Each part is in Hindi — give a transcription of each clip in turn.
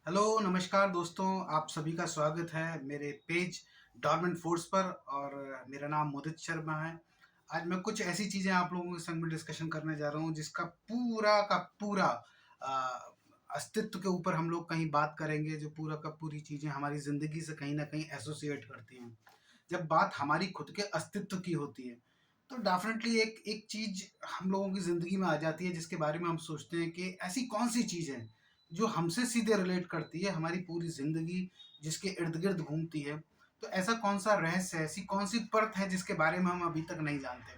हेलो, नमस्कार दोस्तों, आप सभी का स्वागत है मेरे पेज डॉर्मेंट फोर्स पर और मेरा नाम मोदित शर्मा है। आज मैं कुछ ऐसी चीज़ें आप लोगों के संग में डिस्कशन करने जा रहा हूँ जिसका पूरा का पूरा अ, अस्तित्व के ऊपर हम लोग कहीं बात करेंगे, जो पूरा का पूरी चीज़ें हमारी ज़िंदगी से कहीं न कहीं एसोसिएट करती हैं। जब बात हमारी खुद के अस्तित्व की होती है, तो डेफ़िनेटली एक एक चीज़ हम लोगों की ज़िंदगी में आ जाती है जिसके बारे में हम सोचते हैं कि ऐसी कौन-सी चीज़ है जो हमसे सीधे रिलेट करती है, हमारी पूरी ज़िंदगी जिसके इर्द-गिर्द घूमती है। तो ऐसा कौन-सा रहस्य है, ऐसी कौन-सी परत है जिसके बारे में हम अभी तक नहीं जानते?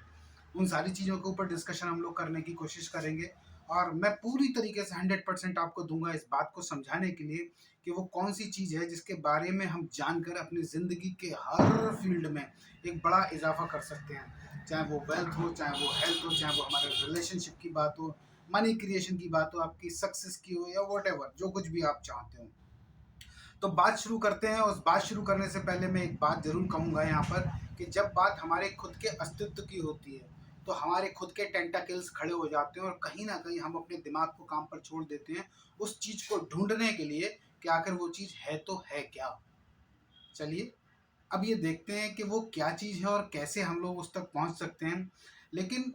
उन सारी चीज़ों के ऊपर डिस्कशन हम लोग करने की कोशिश करेंगे और मैं पूरी तरीके से 100% आपको दूँगा इस बात को समझाने के लिए कि वो कौन-सी चीज़ है जिसके बारे में हम जानकर अपनी ज़िंदगी के हर फ़ील्ड में एक बड़ा इज़ाफ़ा कर सकते हैं। चाहे वो वेल्थ हो, चाहे वो हेल्थ हो, चाहे वो हमारे रिलेशनशिप की बात हो, मनी क्रिएशन की बात हो, आपकी सक्सेस की हो या व्हाटएवर जो कुछ भी आप चाहते हो। तो बात शुरू करते हैं और बात शुरू करने से पहले मैं एक बात ज़रूर कहूँगा यहाँ पर कि जब बात हमारे खुद के अस्तित्व की होती है, तो हमारे खुद के टेंटाकल्स खड़े हो जाते हैं और कहीं न कहीं हम अपने दिमाग को काम पर छोड़ देते हैं, उस चीज़ को ढूँढने के लिए कि आखिर वो चीज़ है तो है क्या? चलिए, अब ये देखते हैं कि वो क्या चीज़ है और कैसे हम लोग उस तक पहुँच सकते हैं। लेकिन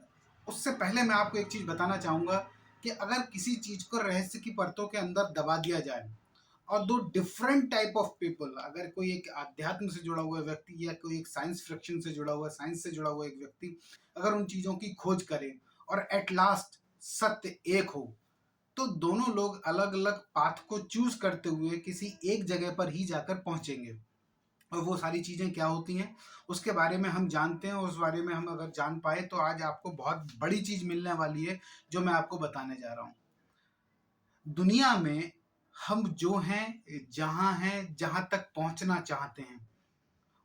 उससे पहले मैं आपको एक चीज़ बताना चाहूँगा कि अगर किसी चीज़ को रहस्य की परतों के अंदर दबा दिया जाए और 2 डिफरेंट टाइप ऑफ पीपल, अगर कोई एक अध्यात्म से जुड़ा हुआ व्यक्ति या कोई एक साइंस फ्रिक्शन से जुड़ा हुआ, साइंस से जुड़ा हुआ एक व्यक्ति अगर उन चीज़ों की खोज करे और एट लास्ट सत्य एक हो, तो दोनों लोग अलग-अलग पाथ को चूज़ करते हुए किसी एक जगह पर ही जाकर पहुँचेंगे। और वो सारी चीज़ें क्या होती हैं, उसके बारे में हम जानते हैं और उस बारे में हम अगर जान पाए तो आज आपको बहुत बड़ी चीज़ मिलने वाली है, जो मैं आपको बताने जा रहा हूँ। दुनिया में हम जो हैं, जहाँ हैं, जहाँ तक पहुँचना चाहते हैं,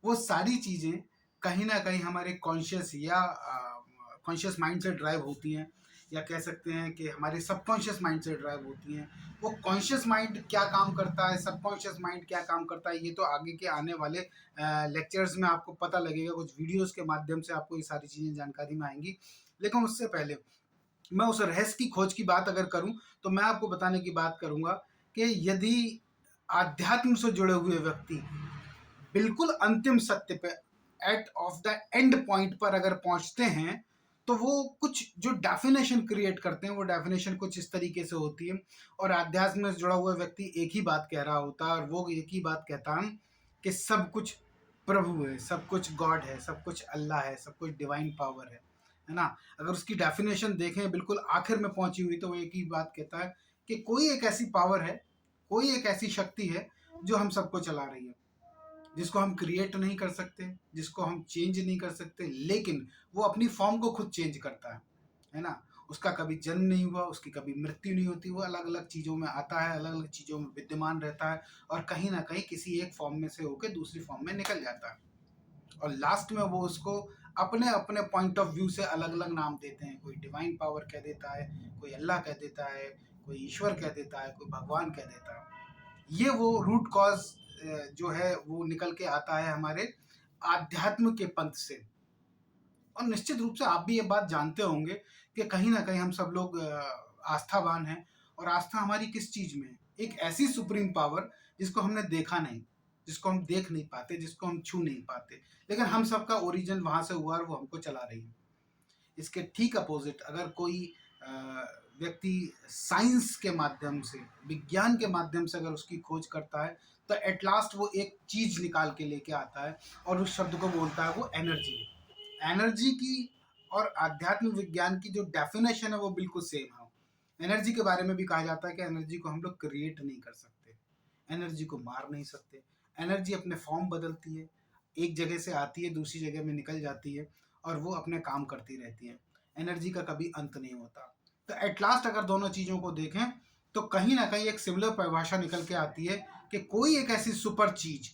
वो सारी चीज़ें कहीं न कहीं हमारे कॉन्शियस या कॉन्शियस माइंड से ड्राइव होती हैं या कह सकते हैं कि हमारे सबकॉन्शियस माइंड से ड्राइव होती हैं। वो कॉन्शियस माइंड क्या काम करता है, सबकॉन्शियस माइंड क्या काम करता है, ये तो आगे के आने वाले लेक्चर्स में आपको पता लगेगा, कुछ वीडियोज़ के माध्यम से आपको ये सारी चीज़ें जानकारी में आएँगी। लेकिन उससे पहले मैं उस रहस्य की खोज की बात अगर करूँ, तो मैं आपको बताने की बात करूँगा कि यदि आध्यात्म से जुड़े हुए व्यक्ति बिल्कुल अंतिम सत्य पे at of the end point पर अगर पहुंचते हैं, तो वो कुछ जो डेफिनेशन क्रिएट करते हैं वो डेफिनेशन कुछ इस तरीके से होती है और अध्यात्म में जुड़ा हुआ व्यक्ति एक ही बात कह रहा होता है और वो एक ही बात कहता है कि सब कुछ प्रभु है, सब कुछ गॉड है, सब कुछ अल्लाह है, सब कुछ डिवाइन पावर है ना? अगर उसकी डेफिनेशन देखें बिल्कुल आखिर में पहुंची हुई तो वो एक ही बात कहता है कि कोई एक ऐसी पावर है, कोई एक ऐसी शक्ति है जो हम सबको चला रही है, जिसको हम क्रिएट नहीं कर सकते, जिसको हम चेंज नहीं कर सकते, लेकिन वो अपनी फॉर्म को खुद चेंज करता है ना? उसका कभी जन्म नहीं हुआ, उसकी कभी मृत्यु नहीं होती, वो अलग-अलग चीज़ों में आता है, अलग-अलग चीज़ों में विद्यमान रहता है और कहीं न कहीं किसी एक फॉर्म में से होके दूसरी फॉर्म में निकल जाता है। और लास्ट में वो उसको अपने-अपने पॉइंट ऑफ व्यू से अलग-अलग नाम देते हैं। कोई डिवाइन पावर कह देता है, कोई अल्लाह कह देता है, कोई ईश्वर कह देता है, कोई भगवान कह देता है। ये वो रूट कॉज़ जो है वो निकल के आता है हमारे आध्यात्म के पंथ से। और निश्चित रूप से आप भी ये बात जानते होंगे कि कहीं न कहीं हम सब लोग आस्थावान हैं और आस्था हमारी किस चीज़ में है? एक ऐसी सुप्रीम पावर जिसको हमने देखा नहीं, जिसको हम देख नहीं पाते, जिसको हम छू नहीं पाते, लेकिन हम सबका ओरिजिन वहाँ से हुआ और वो हमको चला रही है। इसके ठीक अपोज़िट अगर कोई अ, व्यक्ति साइंस के माध्यम से, विज्ञान के माध्यम से अगर उसकी खोज करता है, तो एट लास्ट वो एक चीज़ निकाल के लेके आता है और उस शब्द को बोलता है वो एनर्जी। एनर्जी की और आध्यात्म विज्ञान की जो डेफ़िनेशन है वो बिल्कुल सेम है। एनर्जी के बारे में भी कहा जाता है कि एनर्जी को हम लोग क्रिएट नहीं कर सकते, एनर्जी को मार नहीं सकते। एनर्जी अपने फ़ॉर्म बदलती है, एक जगह से आती है, दूसरी जगह में निकल जाती है और वो अपने काम करती रहती है। एनर्जी का कभी अंत नहीं होता। तो एट लास्ट अगर दोनों चीज़ों को देखें, तो कहीं न कहीं एक सिमिलर परिभाषा निकल के आती है कि कोई एक ऐसी सुपर चीज़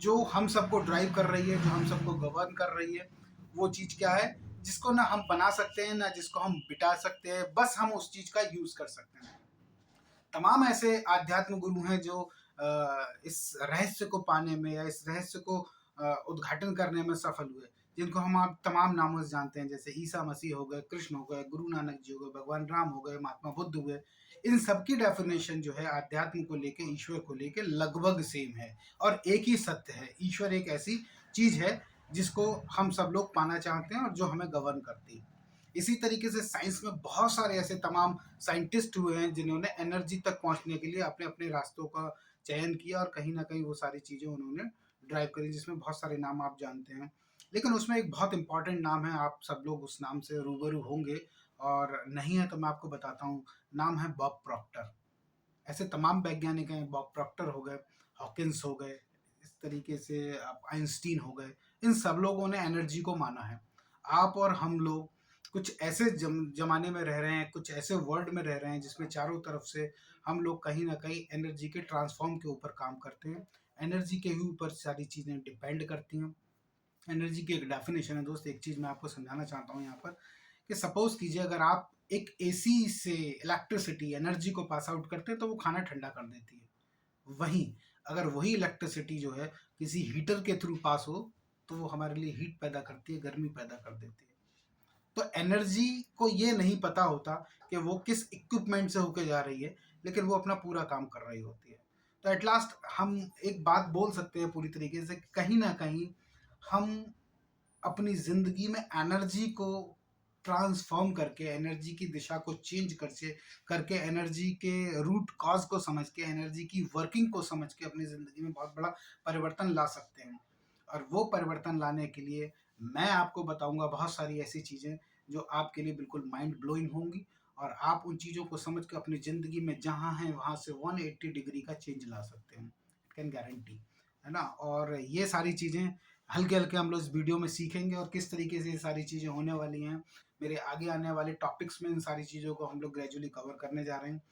जो हम सबको ड्राइव कर रही है, जो हम सबको गवर्न कर रही है, वो चीज़ क्या है? जिसको ना हम बना सकते हैं, ना जिसको हम मिटा सकते हैं, बस हम उस चीज़ का यूज़ कर सकते हैं। तमाम ऐसे आध्यात्म गुरु हैं जो इस रहस्य को पाने में या इस रहस्य को उद्घाटन करने में सफल हुए। जिनको हम आप तमाम नामों से जानते हैं, जैसे ईसा मसीह हो गए, कृष्ण हो गए, गुरु नानक जी हो गए, भगवान राम हो गए, महात्मा बुद्ध हुए। इन सब की डेफिनेशन जो है आध्यात्म को लेके, ईश्वर को लेके लगभग सेम है और एक ही सत्य है। ईश्वर एक ऐसी चीज है जिसको हम सब लोग पाना चाहते हैं और जो हमें गवर्न करती है। इसी तरीके से साइंस में बहुत सारे ऐसे तमाम साइंटिस्ट हुए हैं जिन्होंने एनर्जी तक पहुंचने के लिए अपने अपने रास्तों का चयन किया और कहीं ना कहीं वो सारी चीज़ें उन्होंने ड्राइव करी, जिसमें बहुत सारे नाम आप जानते हैं। लेकिन उसमें एक बहुत इंपॉर्टेंट नाम है, आप सब लोग उस नाम से रूबरू होंगे, और नहीं है तो मैं आपको बताता हूँ। नाम है बॉब प्रॉक्टर। ऐसे तमाम वैज्ञानिक हैं, बॉब प्रॉक्टर हो गए, हॉकिंस हो गए, इस तरीके से आप आइंस्टीन हो गए। इन सब लोगों ने एनर्जी को माना है। आप और हम लोग कुछ ऐसे जमाने में रह रहे हैं, कुछ ऐसे वर्ल्ड में रह रहे हैं जिसमें चारों तरफ से हम लोग कहीं ना कहीं एनर्जी के ट्रांसफॉर्म के ऊपर काम करते हैं। एनर्जी के ही ऊपर सारी चीज़ें डिपेंड करती हैं। एनर्जी की एक डेफिनेशन है दोस्त, एक चीज़ मैं आपको समझाना चाहता हूँ यहाँ पर, कि सपोज कीजिए अगर आप एक एसी से इलेक्ट्रिसिटी एनर्जी को पास आउट करते हैं तो वो खाना ठंडा कर देती है। वहीं अगर वही इलेक्ट्रिसिटी जो है किसी हीटर के थ्रू पास हो तो वो हमारे लिए हीट पैदा करती है, गर्मी पैदा कर देती है। तो एनर्जी को ये नहीं पता होता कि वो किस इक्विपमेंट से होके जा रही है, लेकिन वो अपना पूरा काम कर रही होती है। तो एट लास्ट हम एक बात बोल सकते हैं पूरी तरीके से, कहीं ना कहीं हम अपनी ज़िंदगी में एनर्जी को ट्रांसफ़ॉर्म करके, एनर्जी की दिशा को चेंज करके, एनर्जी के रूट कॉज़ को समझ के, एनर्जी की वर्किंग को समझ के अपनी ज़िंदगी में बहुत बड़ा परिवर्तन ला सकते हैं। और वो परिवर्तन लाने के लिए मैं आपको बताऊँगा बहुत सारी ऐसी चीज़ें जो आपके लिए बिल्कुल माइंड ब्लोइंग होंगी, और आप उन चीज़ों को समझ के अपनी ज़िंदगी में जहाँ हैं वहाँ से 180 डिग्री का चेंज ला सकते हैं। इट कैन गारंटी, है ना? और ये सारी चीज़ें हल्के-हल्के हम लोग इस वीडियो में सीखेंगे और किस तरीके से ये सारी चीज़ें होने वाली हैं। मेरे आगे आने वाले टॉपिक्स में इन सारी चीज़ों को हम लोग ग्रेजुअली कवर करने जा रहे हैं।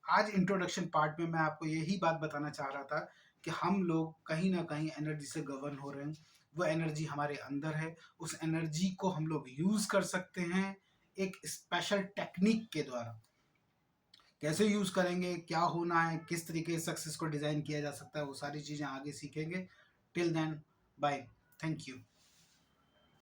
आज इंट्रोडक्शन पार्ट में मैं आपको यही बात बताना चाह रहा था कि हम लोग कहीं न कहीं एनर्जी से गवर्न हो रहे हैं। वो एनर्जी हमारे अंदर है, उस एनर्जी को हम लोग यूज़ कर सकते हैं एक स्पेशल टेक्नीक के द्वारा। कैसे यूज़ करेंगे, क्या होना है, किस तरीके से सक्सेस को डिज़ाइन किया जा सकता है, वो सारी चीज़ें आगे सीखेंगे। Till then, bye, thank you.